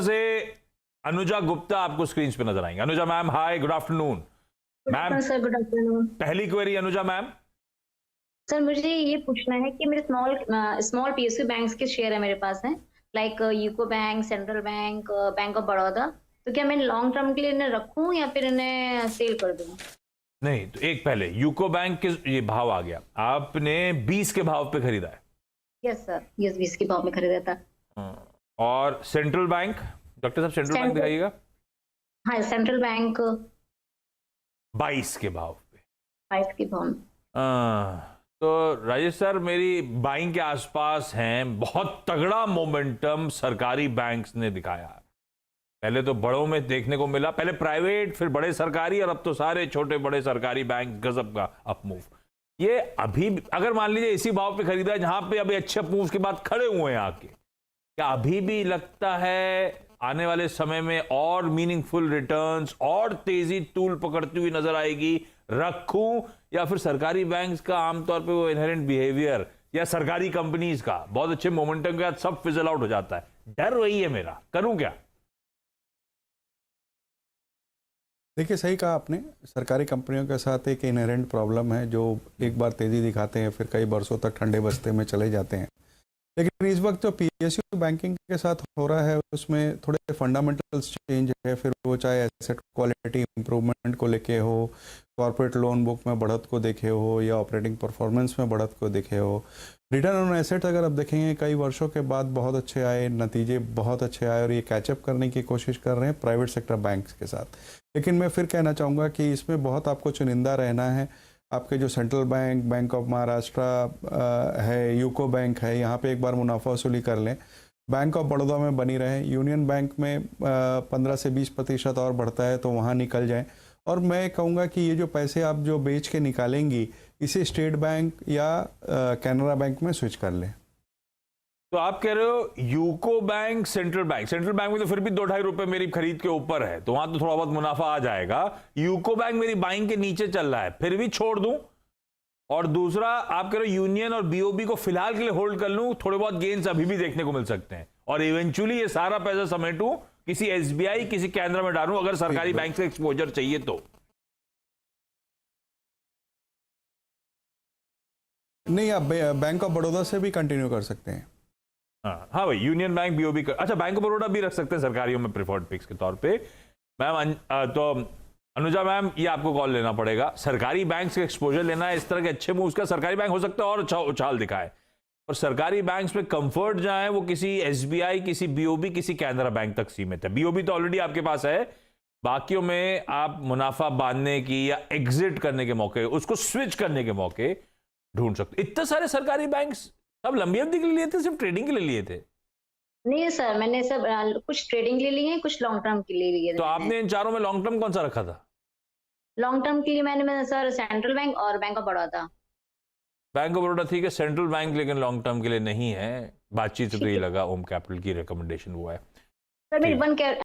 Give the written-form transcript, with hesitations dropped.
से अनुजा गुप्ता आपको स्क्रीन पे नजर आएंगे। Anuja ma'am, hi, good afternoon ma'am. Sir good afternoon. पहली क्वेरी अनुजा मैम। सर मुझे ये पूछना है कि मेरे स्मॉल पीएसयू बैंक्स के शेयर है मेरे पास हैं, like UCO bank, central bank, bank of Baroda. तो क्या मैं लॉन्ग टर्म के लिए इन्हें रखूं या फिर इन्हें सेल कर दूं? नहीं तो एक पहले यूको बैंक के ये भाव आ गया, आपने 20 के भाव पे खरीदा है। यस सर, यस 20 के भाव में खरीदा था। और सेंट्रल बैंक, डॉक्टर साहब सेंट्रल बैंक दिखाइएगा। हाँ, सेंट्रल बैंक 22 के भाव पे। 22 के भाव में। तो राजेश सर, मेरी बाइंग के आसपास हैं, बहुत तगड़ा मोमेंटम सरकारी बैंक्स ने दिखाया। पहले तो बड़ों में देखने को मिला, पहले प्राइवेट फिर बड़े सरकारी, और अब तो सारे छोटे बड़े सरकारी बैंक गजब का अपमूव। ये अभी अगर मान लीजिए इसी भाव पे खरीदा है जहां पे अभी अच्छे अपमूव के बाद खड़े हुए हैं आके, क्या अभी भी लगता है आने वाले समय में और मीनिंगफुल रिटर्न्स और तेजी टूल पकड़ती हुई नजर आएगी? रखूं या फिर सरकारी बैंक्स का आमतौर पे वो इनहेरेंट बिहेवियर या सरकारी कंपनीज का बहुत अच्छे मोमेंटम के साथ सब फिजल आउट हो जाता है? डर वही है मेरा, करूं क्या? देखिए, सही कहा आपने। सरकारी कंपनियों के साथ एक इनहेरेंट प्रॉब्लम है, जो एक बार तेज़ी दिखाते हैं फिर कई बरसों तक ठंडे बस्ते में चले जाते हैं। लेकिन इस वक्त जो पीएसयू बैंकिंग के साथ हो रहा है उसमें थोड़े फंडामेंटल्स चेंज है, फिर वो चाहे एसेट क्वालिटी इंप्रूवमेंट को लेके हो, कॉर्पोरेट लोन बुक में बढ़त को देखे हो, या ऑपरेटिंग परफॉर्मेंस में बढ़त को देखे हो। रिटर्न ऑन एसेट अगर आप देखेंगे कई वर्षों के बाद बहुत अच्छे आए, नतीजे बहुत अच्छे आए, और ये कैचअप करने की कोशिश कर रहे हैं प्राइवेट सेक्टर बैंक्स के साथ। लेकिन मैं फिर कहना चाहूँगा कि इसमें बहुत आपको चुनिंदा रहना है। आपके जो central bank, bank of Maharashtra है, यूको बैंक है, यहाँ पे एक बार मुनाफा वसूली कर लें। बैंक ऑफ बड़ौदा में बनी रहे, यूनियन बैंक में 15 से 20% और बढ़ता है तो वहाँ निकल जाएं। और मैं कहूँगा कि ये जो पैसे आप जो बेच के निकालेंगी, इसे स्टेट बैंक या कैनरा बैंक में स्विच कर लें। तो आप कह रहे हो यूको बैंक, सेंट्रल बैंक में तो फिर भी 2-2.5 रुपए मेरी खरीद के ऊपर है, तो वहां तो थोड़ा बहुत मुनाफा आ जाएगा। यूको बैंक मेरी बाइंग के नीचे चल रहा है, फिर भी छोड़ दूं? और दूसरा आप कह रहे हो यूनियन और बीओबी को फिलहाल के लिए होल्ड कर लूं, थोड़े बहुत गेन्स अभी भी देखने को मिल सकते हैं, और इवेंचुअली ये सारा पैसा समेटूं, किसी एसबीआई, किसी कैनरा में डालूं अगर सरकारी बैंक से एक्सपोजर चाहिए तो? नहीं, आप बैंक ऑफ बड़ौदा से भी कंटिन्यू कर सकते हैं। हाँ भाई, यूनियन बैंक, बीओबी का, अच्छा बैंक ऑफ बड़ौदा भी रख सकते हैं सरकारियों में प्रेफर्ड पिक्स के तौर पे। मैम तो अनुजा मैम, ये आपको कॉल लेना पड़ेगा। सरकारी बैंक से एक्सपोजर लेना है, इस तरह के अच्छे मूव्स का सरकारी बैंक हो सकता है और अच्छा उछाल दिखाए, और सरकारी बैंक्स में कंफर्ट जहां है वो किसी एसबीआई, किसी बीओबी, किसी कैनरा बैंक तक सीमित है। बीओबी तो ऑलरेडी आपके पास है, बाकियों में आप मुनाफा बांधने की या एग्जिट करने के मौके, उसको स्विच करने के मौके ढूंढ सकते। इतने सारे सरकारी बैंक्स सब लंबी अवधि के लिए लिए थे, सिर्फ ट्रेडिंग के लिए लिए थे? नहीं सर, मैंने सब कुछ ट्रेडिंग के लिए लिए हैं, कुछ लॉन्ग टर्म के लिए लिए। तो आपने इन चारों में लॉन्ग टर्म कौन सा रखा था? लॉन्ग टर्म के लिए मैंने सर सेंट्रल बैंक और bank of Baroda. Bank of Baroda ठीक है, सेंट्रल बैंक लेकिन लॉन्ग टर्म के लिए नहीं है। बातचीत से तो ये लगा ओम कैपिटल की रिकमेंडेशन हुआ है। सर मेरी